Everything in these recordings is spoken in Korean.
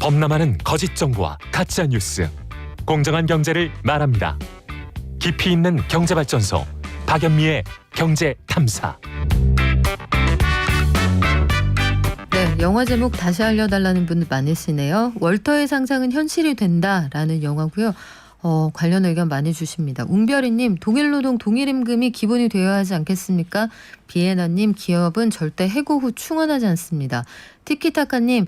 범람하는 거짓 정보와 가짜 뉴스, 공정한 경제를 말합니다. 깊이 있는 경제발전소 박연미의 경제탐사. 네, 영화 제목 다시 알려달라는 분 많으시네요. 월터의 상상은 현실이 된다라는 영화고요. 관련 의견 많이 주십니다. 웅별이님, 동일노동 동일임금이 기본이 되어야 하지 않겠습니까? 비에나님, 기업은 절대 해고 후 충원하지 않습니다. 티키타카님,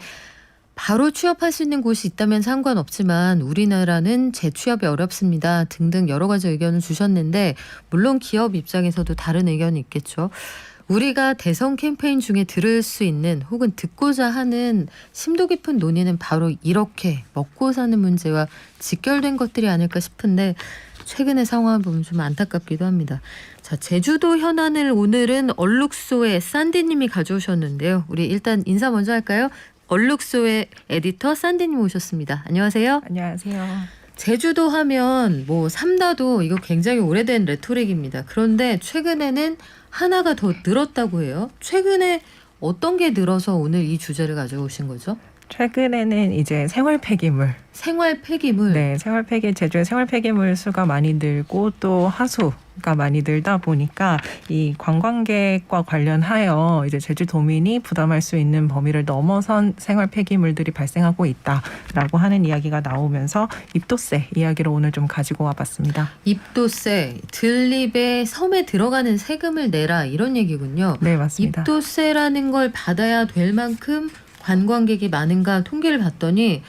바로 취업할 수 있는 곳이 있다면 상관없지만 우리나라는 재취업이 어렵습니다. 등등 여러 가지 의견을 주셨는데, 물론 기업 입장에서도 다른 의견이 있겠죠. 우리가 대선 캠페인 중에 들을 수 있는 혹은 듣고자 하는 심도 깊은 논의는 바로 이렇게 먹고 사는 문제와 직결된 것들이 아닐까 싶은데, 최근의 상황을 보면 좀 안타깝기도 합니다. 자, 제주도 현안을 오늘은 얼룩소의 산디님이 가져오셨는데요. 우리 일단 인사 먼저 할까요? 얼룩소의 에디터 산디님 오셨습니다. 안녕하세요. 안녕하세요. 제주도 하면 뭐 삼다도 이거 굉장히 오래된 레토릭입니다. 그런데 최근에는 하나가 더 늘었다고 해요. 최근에 어떤 게 늘어서 오늘 이 주제를 가져오신 거죠? 최근에는 이제 생활 폐기물. 생활 폐기물. 네, 제주의 생활 폐기물 수가 많이 늘고 또 하수가 많이 늘다 보니까 이 관광객과 관련하여 이제 제주도민이 부담할 수 있는 범위를 넘어선 생활 폐기물들이 발생하고 있다라고 하는 이야기가 나오면서 입도세 이야기를 오늘 좀 가지고 와봤습니다. 입도세, 들립에 섬에 들어가는 세금을 내라 이런 얘기군요. 네, 맞습니다. 입도세라는 걸 받아야 될 만큼 관광객이 많은가 통계를 봤더니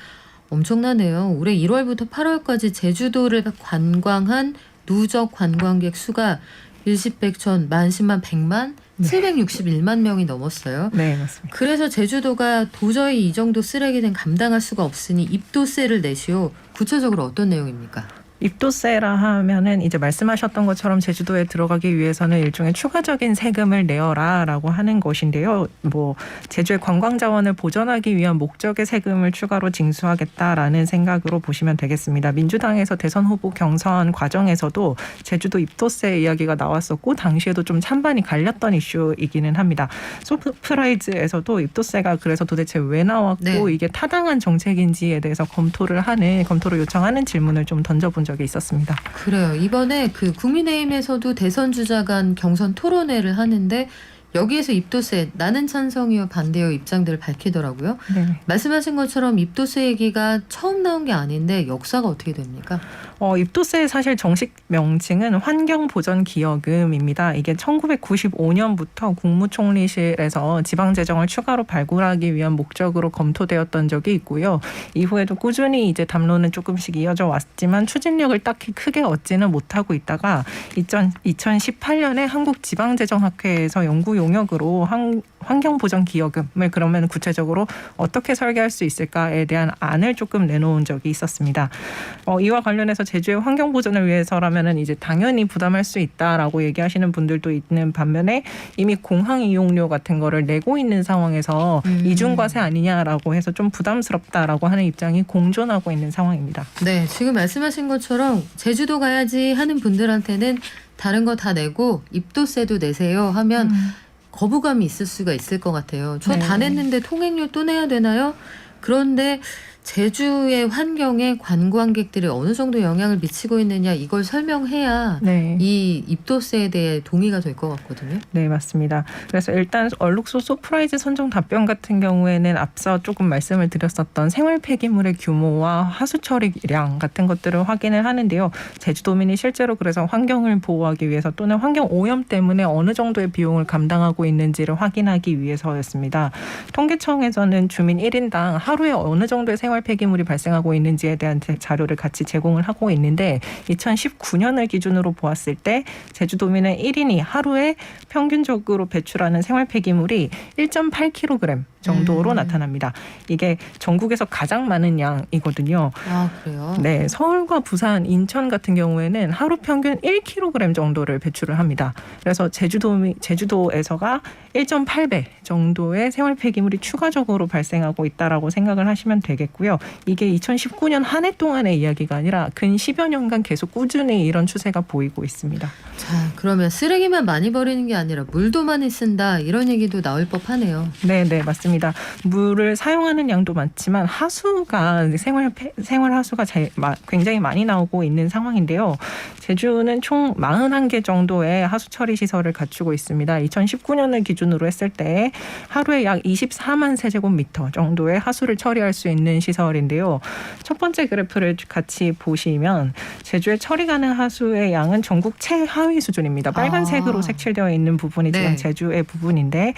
엄청나네요. 올해 1월부터 8월까지 제주도를 관광한 누적 관광객 수가 일십백천, 만십만, 백만, 761만 명이 넘었어요. 네, 맞습니다. 그래서 제주도가 도저히 이 정도 쓰레기는 감당할 수가 없으니 입도세를 내시오. 구체적으로 어떤 내용입니까? 입도세라 하면은 이제 말씀하셨던 것처럼 제주도에 들어가기 위해서는 일종의 추가적인 세금을 내어라라고 하는 것인데요. 뭐 제주의 관광 자원을 보전하기 위한 목적의 세금을 추가로 징수하겠다라는 생각으로 보시면 되겠습니다. 민주당에서 대선 후보 경선 과정에서도 제주도 입도세 이야기가 나왔었고 당시에도 좀 찬반이 갈렸던 이슈이기는 합니다. 소프라이즈에서도 입도세가 그래서 도대체 왜 나왔고 네. 이게 타당한 정책인지에 대해서 검토를 요청하는 질문을 좀 던져본 적이 있었습니다. 그래요. 이번에 그 국민의힘에서도 대선 주자 간 경선 토론회를 하는데 여기에서 입도세 나는 찬성이요 반대요 입장들을 밝히더라고요. 네. 말씀하신 것처럼 입도세 얘기가 처음 나온 게 아닌데 역사가 어떻게 됩니까? 입도세의 사실 정식 명칭은 환경보전기여금입니다. 이게 1995년부터 국무총리실에서 지방재정을 추가로 발굴하기 위한 목적으로 검토되었던 적이 있고요. 이후에도 꾸준히 이제 담론은 조금씩 이어져 왔지만 추진력을 딱히 크게 얻지는 못하고 있다가 2018년에 한국지방재정학회에서 연구 용역으로 환경보전기여금을 그러면 구체적으로 어떻게 설계할 수 있을까에 대한 안을 조금 내놓은 적이 있었습니다. 이와 관련해서 제주의 환경보전을 위해서라면은 이제 당연히 부담할 수 있다라고 얘기하시는 분들도 있는 반면에 이미 공항 이용료 같은 거를 내고 있는 상황에서 이중과세 아니냐라고 해서 좀 부담스럽다라고 하는 입장이 공존하고 있는 상황입니다. 네, 지금 말씀하신 것처럼 제주도 가야지 하는 분들한테는 다른 거 다 내고 입도세도 내세요 하면 거부감이 있을 수가 있을 것 같아요. 저 다 냈는데 통행료 또 내야 되나요? 그런데 제주의 환경에 관광객들이 어느 정도 영향을 미치고 있느냐 이걸 설명해야 네. 이 입도세에 대해 동의가 될 것 같거든요. 네, 맞습니다. 그래서 일단 얼룩소 소프라이즈 선정 답변 같은 경우에는 앞서 조금 말씀을 드렸었던 생활 폐기물의 규모와 하수 처리량 같은 것들을 확인을 하는데요. 제주도민이 실제로 그래서 환경을 보호하기 위해서 또는 환경 오염 때문에 어느 정도의 비용을 감당하고 있는지를 확인하기 위해서였습니다. 통계청에서는 주민 1인당 하루에 어느 정도의 생활 폐기물이 발생하고 있는지에 대한 자료를 같이 제공을 하고 있는데 2019년을 기준으로 보았을 때 제주도민은 1인이 하루에 평균적으로 배출하는 생활 폐기물이 1.8kg 정도로 나타납니다. 이게 전국에서 가장 많은 양이거든요. 아, 그래요? 네, 서울과 부산, 인천 같은 경우에는 하루 평균 1kg 정도를 배출을 합니다. 그래서 제주도에서가 1.8배 정도의 생활 폐기물이 추가적으로 발생하고 있다라고 생각을 하시면 되겠고요. 이야기고요. 이게 2019년 한 해 동안의 이야기가 아니라 근 10여 년간 계속 꾸준히 이런 추세가 보이고 있습니다. 자, 그러면 쓰레기만 많이 버리는 게 아니라 물도 많이 쓴다 이런 얘기도 나올 법하네요. 네, 맞습니다. 물을 사용하는 양도 많지만 하수가 생활 하수가 굉장히 많이 나오고 있는 상황인데요. 제주는 총 41개 정도의 하수 처리 시설을 갖추고 있습니다. 2019년을 기준으로 했을 때 하루에 약 24만 세제곱미터 정도의 하수를 처리할 수 있는 시설인데요. 첫 번째 그래프를 같이 보시면 제주의 처리 가능 하수의 양은 전국 최하위 수준입니다. 빨간색으로 색칠되어 있는 부분이 지금 네. 제주의 부분인데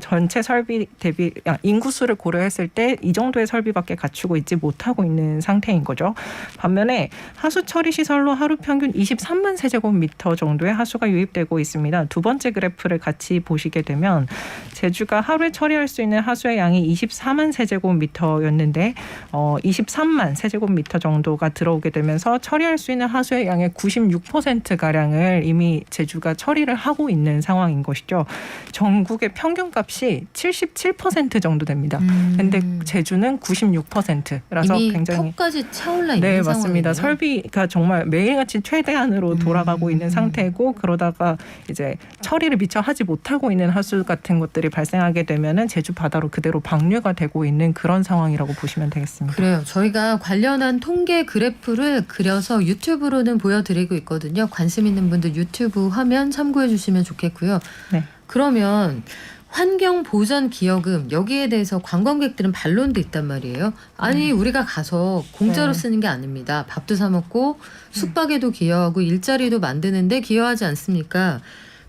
전체 설비 대비 인구수를 고려했을 때 이 정도의 설비밖에 갖추고 있지 못하고 있는 상태인 거죠. 반면에 하수 처리 시설로 하루 평균 23만 세제곱미터 정도의 하수가 유입되고 있습니다. 두 번째 그래프를 같이 보시게 되면 제주가 하루에 처리할 수 있는 하수의 양이 24만 세제곱미터였는데 23만 세제곱미터 정도가 들어오게 되면서 처리할 수 있는 하수의 양의 96%가량을 이미 제주가 처리를 하고 있는 상황인 것이죠. 전국의 평균값이 77% 정도 됩니다. 근데 제주는 96%라서 이미 굉장히 턱까지 차올라 있는 네, 상황이네요. 맞습니다. 설비가 정말 매일같이 최대한으로 돌아가고 있는 상태고 그러다가 이제 처리를 미처 하지 못하고 있는 하수 같은 것들이 발생하게 되면은 제주 바다로 그대로 방류가 되고 있는 그런 상황이라고 보시면 되겠습니다. 그래요. 저희가 관련한 통계 그래프를 그려서 유튜브로는 보여드리고 있거든요. 관심 있는 분들 유튜브 화면 참고해 주시면 좋겠고요. 네. 그러면 환경보전기여금 여기에 대해서 관광객들은 반론도 있단 말이에요. 아니 우리가 가서 공짜로 네. 쓰는 게 아닙니다. 밥도 사 먹고 숙박에도 기여하고 일자리도 만드는데 기여하지 않습니까?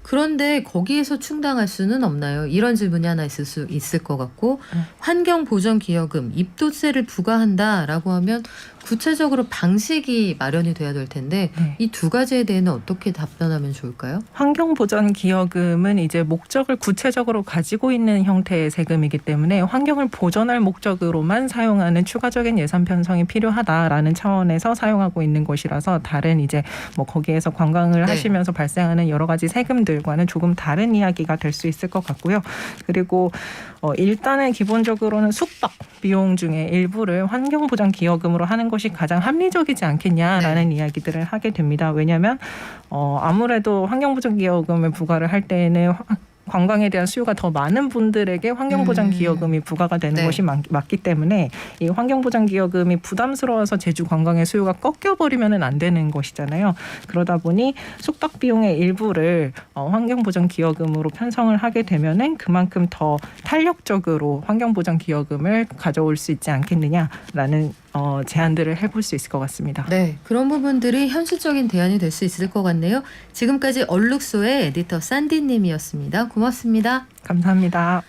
그런데 거기에서 충당할 수는 없나요? 이런 질문이 하나 있을 수 있을 것 같고 환경보전기여금 입도세를 부과한다라고 하면 구체적으로 방식이 마련이 돼야 될 텐데 네. 이 두 가지에 대해는 어떻게 답변하면 좋을까요? 환경보전기여금은 이제 목적을 구체적으로 가지고 있는 형태의 세금이기 때문에 환경을 보전할 목적으로만 사용하는 추가적인 예산 편성이 필요하다라는 차원에서 사용하고 있는 것이라서 다른 이제 뭐 거기에서 관광을 네. 하시면서 발생하는 여러 가지 세금들과는 조금 다른 이야기가 될 수 있을 것 같고요. 그리고 일단은 기본적으로는 숙박 비용 중에 일부를 환경보전기여금으로 하는 것이 가장 합리적이지 않겠냐라는 이야기들을 하게 됩니다. 왜냐하면 아무래도 환경보전기여금을 부과를 할 때에는 관광에 대한 수요가 더 많은 분들에게 환경보전기여금이 부과가 되는 네. 것이 맞기 때문에 이 환경보전기여금이 부담스러워서 제주 관광의 수요가 꺾여버리면 안 되는 것이잖아요. 그러다 보니 숙박 비용의 일부를 환경보전기여금으로 편성을 하게 되면은 그만큼 더 탄력적으로 환경보전기여금을 가져올 수 있지 않겠느냐라는 제안들을 해볼 수 있을 것 같습니다. 네, 그런 부분들이 현실적인 대안이 될 수 있을 것 같네요. 지금까지 얼룩소의 에디터 산디님이었습니다. 고맙습니다. 감사합니다.